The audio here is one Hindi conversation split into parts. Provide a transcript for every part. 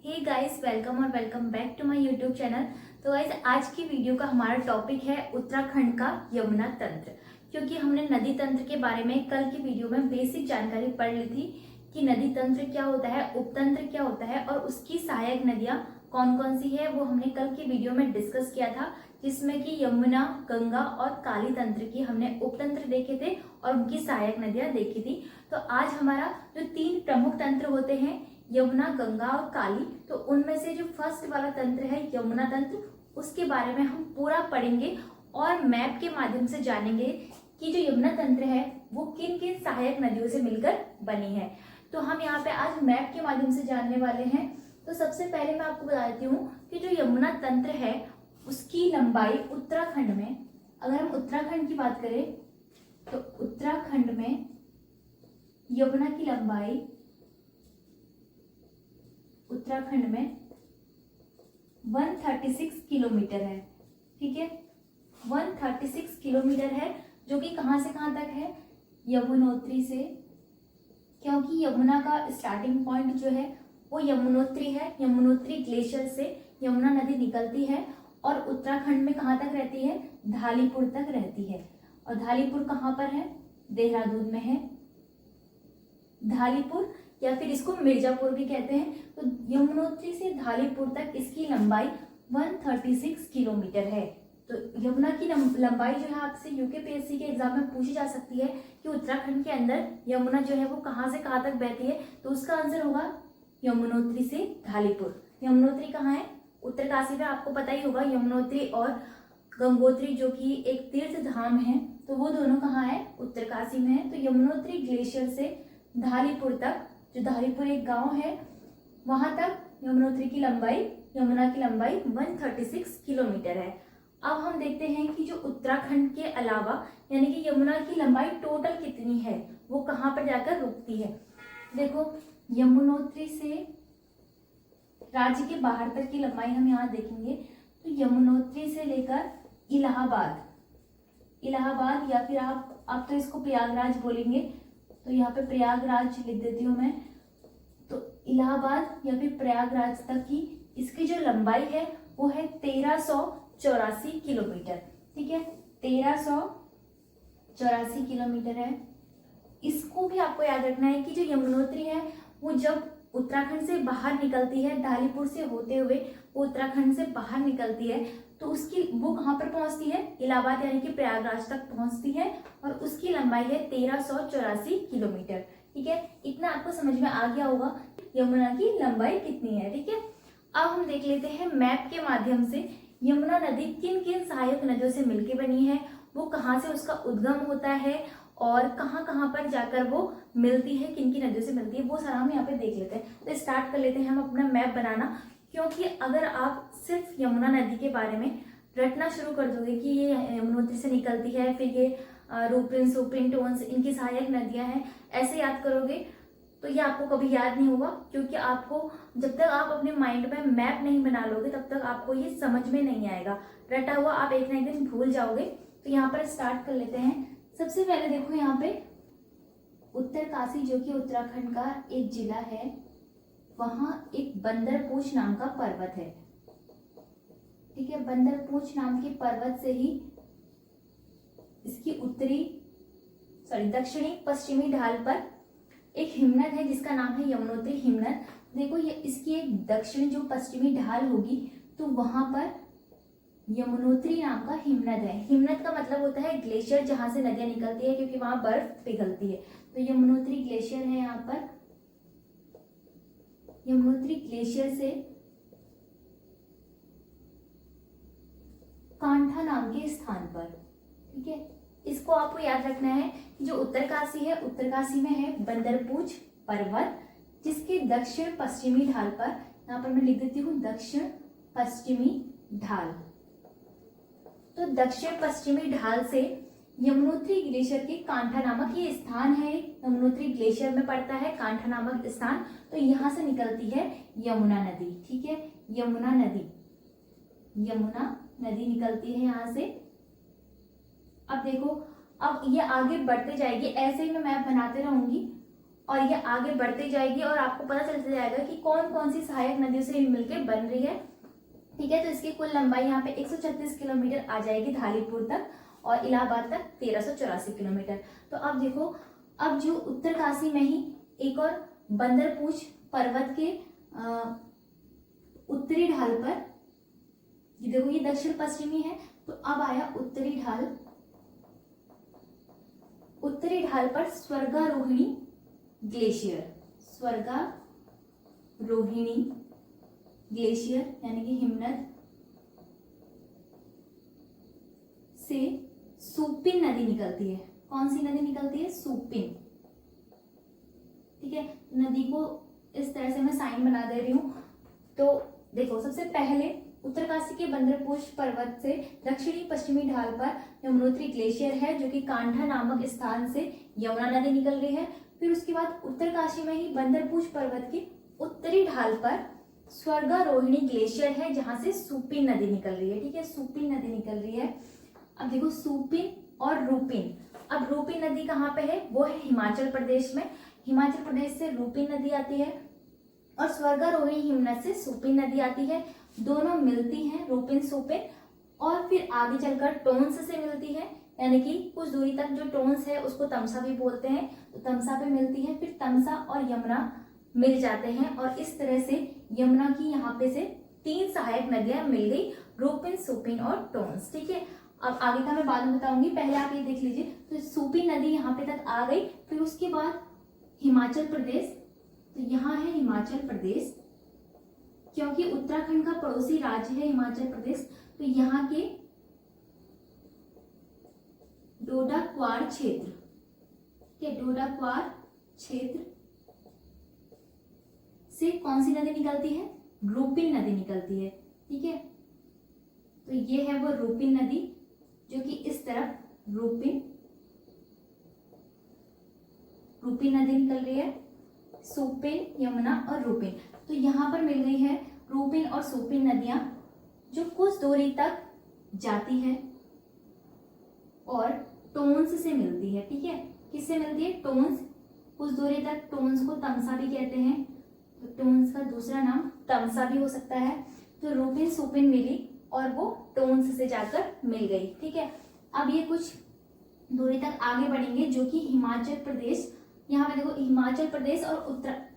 हे गाइस, वेलकम और welcome back to my YouTube channel. तो गाइस, आज की वीडियो का हमारा टॉपिक है उत्तराखंड का यमुना तंत्र। क्योंकि हमने नदी तंत्र के बारे में कल की वीडियो में बेसिक जानकारी पढ़ ली थी कि नदी तंत्र क्या होता है, उपतंत्र क्या होता है और उसकी सहायक नदियां कौन कौन सी है, वो हमने कल की वीडियो में डिस्कस किया था, जिसमें कि यमुना, गंगा और काली तंत्र की हमने उपतंत्र देखे थे और उनकी सहायक नदियां देखी थी। तो आज हमारा जो 3 प्रमुख तंत्र होते हैं, यमुना, गंगा और काली, तो उनमें से जो फर्स्ट वाला तंत्र है यमुना तंत्र, उसके बारे में हम पूरा पढ़ेंगे और मैप के माध्यम से जानेंगे कि जो यमुना तंत्र है वो किन किन सहायक नदियों से मिलकर बनी है। तो हम यहाँ पे आज मैप के माध्यम से जानने वाले हैं। तो सबसे पहले मैं आपको बता देती हूँ कि जो यमुना तंत्र है उसकी लंबाई उत्तराखंड में, अगर हम उत्तराखंड की बात करें तो उत्तराखंड में यमुना की लंबाई उत्तराखंड में 136 किलोमीटर है। ठीक है, 136 किलोमीटर है, जो कि कहाँ से कहाँ तक है, यमुनोत्री से, क्योंकि यमुना का स्टार्टिंग पॉइंट जो है वो यमुनोत्री है। यमुनोत्री ग्लेशियर से यमुना नदी निकलती है और उत्तराखंड में कहाँ तक रहती है, धालीपुर तक रहती है। और धालीपुर कहाँ पर है, देहरादून में है धालीपुर, या फिर इसको मिर्जापुर भी कहते हैं। तो यमुनोत्री से धालीपुर तक इसकी लंबाई 136 किलोमीटर है। तो यमुना की लंबाई जो है आपसे यूकेपीएससी के एग्जाम में पूछी जा सकती है कि उत्तराखंड के अंदर यमुना जो है वो कहाँ से कहाँ तक बहती है, तो उसका आंसर होगा यमुनोत्री से धालीपुर। यमुनोत्री कहाँ है, उत्तरकाशी में, आपको पता ही होगा। यमुनोत्री और गंगोत्री जो कि एक तीर्थ धाम है, तो वो दोनों कहाँ है, उत्तरकाशी में है। तो यमुनोत्री ग्लेशियर से धालीपुर तक, जो धालीपुर एक गांव है, वहां तक यमुनोत्री की लंबाई, यमुना की लंबाई 136 किलोमीटर है। अब हम देखते हैं कि जो उत्तराखंड के अलावा यानी कि यमुना की लंबाई टोटल कितनी है, वो कहाँ पर जाकर रुकती है। देखो, यमुनोत्री से राज्य के बाहर तक की लंबाई हम यहाँ देखेंगे तो यमुनोत्री से लेकर इलाहाबाद, इलाहाबाद या फिर आप तो इसको प्रयागराज बोलेंगे, तो यहाँ पे प्रयागराज लिख देती हूँ मैं। तो इलाहाबाद या फिर प्रयागराज तक की इसकी जो लंबाई है वो है 1384 किलोमीटर। ठीक है, 1384 किलोमीटर है। इसको भी आपको याद रखना है कि जो यमुनोत्री है वो जब उत्तराखंड से बाहर निकलती है, धालीपुर से होते हुए वो उत्तराखंड से बाहर निकलती है, तो उसकी वो कहाँ पर पहुंचती है, इलाहाबाद यानी कि प्रयागराज तक पहुंचती है और उसकी लंबाई है 1384 किलोमीटर। ठीक है, इतना आपको समझ में आ गया होगा यमुना की लंबाई कितनी है। ठीक है, अब हम देख लेते हैं मैप के माध्यम से यमुना नदी किन किन सहायक नदियों से मिलकर बनी है, वो कहाँ से उसका उद्गम होता है और कहाँ कहाँ पर जाकर वो मिलती है, किन किन नदियों से मिलती है, वो सारा हम यहाँ पे देख लेते हैं। तो स्टार्ट कर लेते हैं हम अपना मैप बनाना। क्योंकि अगर आप सिर्फ यमुना नदी के बारे में रटना शुरू कर दोगे कि ये यमुनोत्री से निकलती है, फिर ये रूपिन, सुपिन, टोंस इनकी सहायक नदियां हैं, ऐसे याद करोगे तो ये आपको कभी याद नहीं होगा। क्योंकि आपको जब तक आप अपने माइंड में मैप नहीं बना लोगे तब तक आपको ये समझ में नहीं आएगा, रटा हुआ आप एक ना एक दिन भूल जाओगे। तो यहाँ पर स्टार्ट कर लेते हैं। सबसे पहले देखो, यहाँ पे उत्तरकाशी जो कि उत्तराखंड का एक जिला है, वहां एक बंदरपूछ नाम का पर्वत है। ठीक है, बंदरपूछ नाम के पर्वत से ही इसकी दक्षिणी पश्चिमी ढाल पर एक हिमनद है जिसका नाम है यमुनोत्री हिमनद। देखो, ये इसकी एक दक्षिणी जो पश्चिमी ढाल होगी तो वहां पर यमुनोत्री नाम का हिमनद है। हिमनद का मतलब होता है ग्लेशियर, जहां से नदियां निकलती है, क्योंकि वहां बर्फ पिघलती है। तो यमुनोत्री ग्लेशियर है यहाँ पर, यमुनोत्री ग्लेशियर से कांठा नाम के स्थान पर। ठीक है, इसको आपको याद रखना है कि जो उत्तरकाशी है, उत्तरकाशी में है बंदरपूछ पर्वत, जिसके दक्षिण पश्चिमी ढाल पर, यहाँ पर मैं लिख देती हूँ दक्षिण पश्चिमी ढाल। तो दक्षिण पश्चिमी ढाल से यमुनोत्री ग्लेशियर के कांठा नामक ये स्थान है, यमुनोत्री ग्लेशियर में पड़ता है कांठा नामक स्थान। तो यहाँ से निकलती है यमुना नदी। ठीक है, यमुना नदी निकलती है यहाँ से। अब देखो, अब ये आगे बढ़ते जाएगी, ऐसे ही मैं मैप बनाते रहूंगी और ये आगे बढ़ती जाएगी और आपको पता चलता जाएगा कि कौन कौन सी सहायक नदियों से मिलकर बन रही है। ठीक है, तो इसकी कुल लंबाई यहाँ पे 136 किलोमीटर आ जाएगी धालीपुर तक, और इलाहाबाद तक 1384 किलोमीटर। तो अब देखो, अब जो उत्तरकाशी में ही एक और बंदरपूछ पर्वत के उत्तरी ढाल पर, ये देखो ये दक्षिण पश्चिमी है, तो अब आया उत्तरी ढाल। उत्तरी ढाल पर स्वर्गारोहिणी ग्लेशियर, स्वर्गारोहिणी ग्लेशियर यानी कि हिमनद से सुपिन नदी निकलती है। कौन सी नदी निकलती है? सुपिन। ठीक है, नदी को इस तरह से मैं साइन बना दे रही हूं। तो देखो, सबसे पहले उत्तरकाशी के बंदरपूछ पर्वत से दक्षिणी पश्चिमी ढाल पर यमुनोत्री ग्लेशियर है, जो कि कांठा नामक स्थान से यमुना नदी निकल रही है। फिर उसके बाद उत्तरकाशी में ही बंदरपूछ पर्वत की उत्तरी ढाल पर स्वर्गारोहिणी ग्लेशियर है, जहां से सुपिन नदी निकल रही है। ठीक है, सुपिन नदी निकल रही है। अब देखो, सुपिन और रूपिन। अब रूपिन नदी कहाँ पे है? वो है हिमाचल प्रदेश में। हिमाचल प्रदेश से रूपिन नदी आती है और स्वर्गारोहिणी हिमनद से सुपिन नदी आती है। दोनों मिलती हैं, रूपिन सुपिन, और फिर आगे चलकर टोंस से मिलती है, यानी कि कुछ दूरी तक जो टोंस है उसको तमसा भी बोलते हैं, तो तमसा पे मिलती है। फिर तमसा और यमुना मिल जाते हैं, और इस तरह से यमुना की यहाँ पे से 3 सहायक नदियां मिल गई, रूपिन सुपिन और टोंस। ठीक है, अब आगे का मैं बाद में बताऊंगी, पहले आप ये देख लीजिए। तो सुपिन नदी यहाँ पे तक आ गई। फिर उसके बाद हिमाचल प्रदेश, तो यहाँ है हिमाचल प्रदेश, क्योंकि उत्तराखंड का पड़ोसी राज्य है हिमाचल प्रदेश, तो यहाँ के डोडा क्वार क्षेत्र के डोडा क्वार क्षेत्र से कौन सी नदी निकलती है? रूपिन नदी निकलती है। ठीक है, तो ये है वो रूपिन नदी, जो कि इस तरफ रूपिन नदी निकल रही है। सुपिन, यमुना और रूपिन, तो यहाँ पर मिल गई है रूपिन और सुपिन नदियां, जो कुछ दूरी तक जाती है और टोंस से मिलती है। ठीक है, किससे मिलती है? टोंस। कुछ दूरी तक टोंस को तमसा भी कहते हैं, तो टोंस का दूसरा नाम तमसा भी हो सकता है। तो रूपिन सुपिन मिली और वो टोंस से जाकर मिल गई। ठीक है, अब ये कुछ दूरी तक आगे बढ़ेंगे, जो कि हिमाचल प्रदेश, यहाँ पे देखो हिमाचल प्रदेश और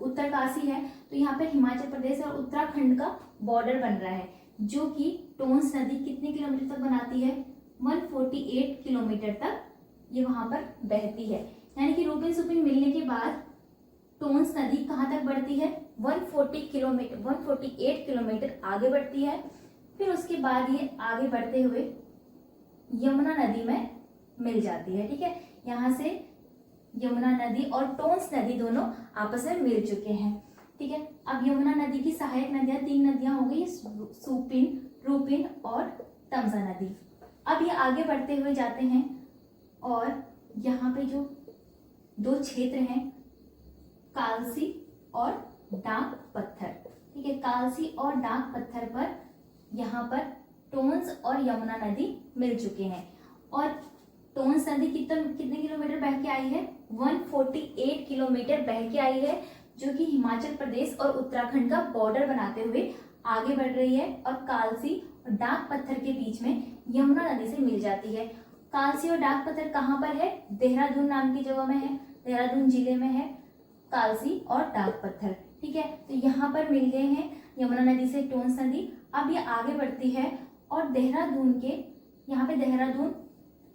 उत्तरकाशी है, तो यहाँ पे हिमाचल प्रदेश और उत्तराखंड का बॉर्डर बन रहा है, जो कि टोंस नदी कितने किलोमीटर तक बनाती है? 148 किलोमीटर तक ये वहां पर बहती है। यानी कि रूपिन सुपिन मिलने के बाद टोंस नदी कहाँ तक बढ़ती है? 148 किलोमीटर आगे बढ़ती है। फिर उसके बाद ये आगे बढ़ते हुए यमुना नदी में मिल जाती है। ठीक है, यहाँ से यमुना नदी और टोंस नदी दोनों आपस में मिल चुके हैं। ठीक है, अब यमुना नदी की सहायक नदियां 3 नदियां हो गई, सुपिन, रूपिन और तमसा नदी। अब ये आगे बढ़ते हुए जाते हैं और यहाँ पे जो 2 क्षेत्र हैं, कालसी और डाक पत्थर। ठीक है, कालसी और डाक पत्थर पर यहाँ पर टोंस और यमुना नदी मिल चुके हैं। और टोंस नदी कितने किलोमीटर बह के आई है? 148 किलोमीटर बह के आई है, जो कि हिमाचल प्रदेश और उत्तराखंड का बॉर्डर बनाते हुए आगे बढ़ रही है और कालसी और डाक पत्थर के बीच में यमुना नदी से मिल जाती है। कालसी और डाक पत्थर कहाँ पर है? देहरादून नाम की जगह में है, देहरादून जिले में है कालसी और डाक पत्थर। ठीक है, तो यहाँ पर मिल गए हैं यमुना नदी से टोंस नदी। अब ये आगे बढ़ती है और देहरादून के, यहाँ पे देहरादून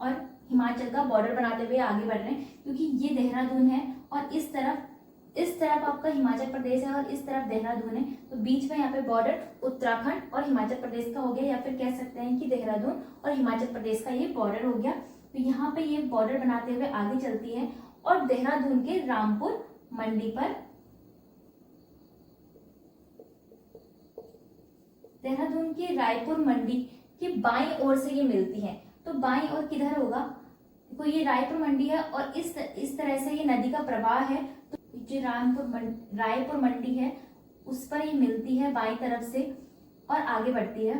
और हिमाचल का बॉर्डर बनाते हुए आगे बढ़ रहे हैं, क्योंकि ये देहरादून है और इस तरफ आपका हिमाचल प्रदेश है और इस तरफ देहरादून है, तो बीच में यहाँ पे बॉर्डर उत्तराखंड और हिमाचल प्रदेश का हो गया, या फिर कह सकते हैं कि देहरादून और हिमाचल प्रदेश का ये बॉर्डर हो गया। तो यहाँ पे ये बॉर्डर बनाते हुए आगे चलती है और देहरादून के रामपुर मंडी पर, देहरादून के रायपुर मंडी के बाईं ओर से ये मिलती है। तो बाईं ओर किधर होगा? तो ये रायपुर मंडी है और इस तरह से ये नदी का प्रवाह है। तो जो रायपुर मंडी है उस पर ये मिलती है बाईं तरफ से और आगे बढ़ती है।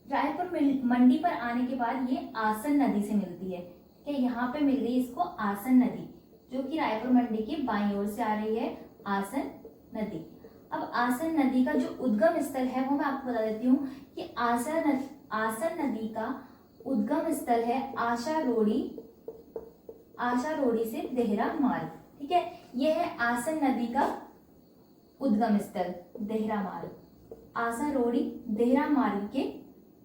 रायपुर मंडी पर आने के बाद ये आसन नदी से मिलती है। क्या यहाँ पे मिल गई इसको आसन नदी, जो कि रायपुर मंडी की बाईं ओर से आ रही है आसन नदी। अब आसन नदी का जो उद्गम स्थल है वो मैं आपको बता देती हूँ कि आसन नदी का उद्गम स्थल है आशा रोड़ी से देहरा मार्ग। ठीक है, यह है आसन नदी का उद्गम स्थल देहरा मार्ग। आशा रोड़ी देहरा मार्ग के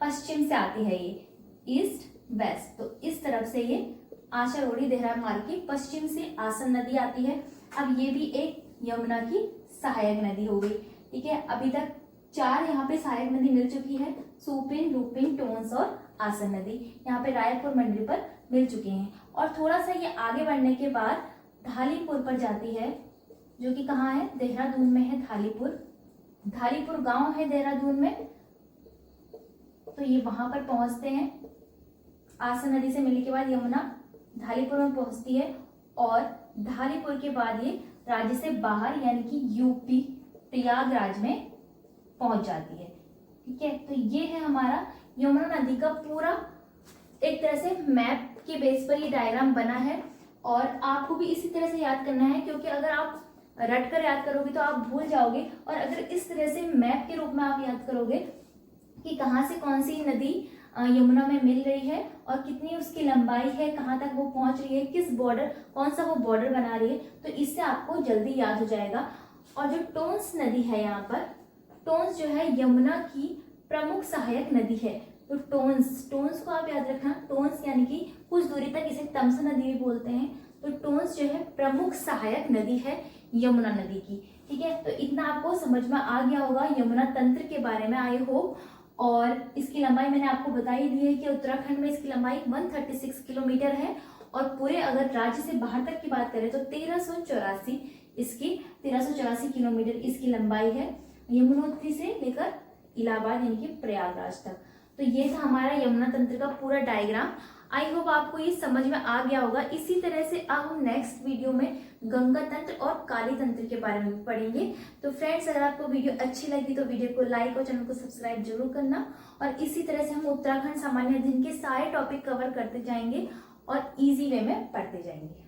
पश्चिम से आती है, ये ईस्ट वेस्ट, तो इस तरफ से ये आशा रोड़ी देहरा मार्ग के पश्चिम से आसन नदी आती है। अब ये भी एक यमुना की सहायक नदी हो गई। ठीक है, अभी तक 4 यहाँ पे सहायक नदी मिल चुकी है, सुपिन, रूपिन, टोंस और आसन नदी यहाँ पे रायपुर मंडी पर मिल चुके हैं। और थोड़ा सा ये आगे बढ़ने के बाद धालीपुर पर जाती है, जो कि कहाँ है, देहरादून में है धालीपुर गांव है देहरादून में। तो ये वहां पर पहुंचते हैं, आसन नदी से मिलने के बाद यमुना धालीपुर में पहुंचती है और धालीपुर के बाद ये राज्य से बाहर यानी कि यूपी प्रयागराज में पहुंच जाती है। ठीक है, तो ये है हमारा यमुना नदी का पूरा एक तरह से मैप के बेस पर ये डायग्राम बना है। और आपको भी इसी तरह से याद करना है, क्योंकि अगर आप रट कर याद करोगे तो आप भूल जाओगे, और अगर इस तरह से मैप के रूप में आप याद करोगे कि कहाँ से कौन सी नदी यमुना में मिल रही है और कितनी उसकी लंबाई है, कहाँ तक वो पहुंच रही है, किस बॉर्डर, कौन सा वो बॉर्डर बना रही है, तो इससे आपको जल्दी याद हो जाएगा। और जो टोंस नदी है, यहाँ पर टोंस जो है यमुना की प्रमुख सहायक नदी है। तो टोंस को आप याद रखना, टोंस यानी कि कुछ दूरी तक इसे तमसा नदी भी बोलते हैं। तो टोंस जो है प्रमुख सहायक नदी है यमुना नदी की। ठीक है, तो इतना आपको समझ में आ गया होगा यमुना तंत्र के बारे में, आई होप। और इसकी लंबाई मैंने आपको बता ही दी है कि उत्तराखंड में इसकी लंबाई 136 किलोमीटर है, और पूरे अगर राज्य से बाहर तक की बात करें तो 1384 किलोमीटर इसकी लंबाई है, यमुनोत्री से लेकर इलाहाबाद यानी कि प्रयागराज तक। तो ये था हमारा यमुना तंत्र का पूरा डायग्राम। आई होप आपको ये समझ में आ गया होगा। इसी तरह से अब हम नेक्स्ट वीडियो में गंगा तंत्र और काली तंत्र के बारे में पढ़ेंगे। तो फ्रेंड्स, अगर आपको वीडियो अच्छी लगी तो वीडियो को लाइक और चैनल को सब्सक्राइब जरूर करना। और इसी तरह से हम उत्तराखंड सामान्य अध्ययन के सारे टॉपिक कवर करते जाएंगे और इजी वे में पढ़ते जाएंगे।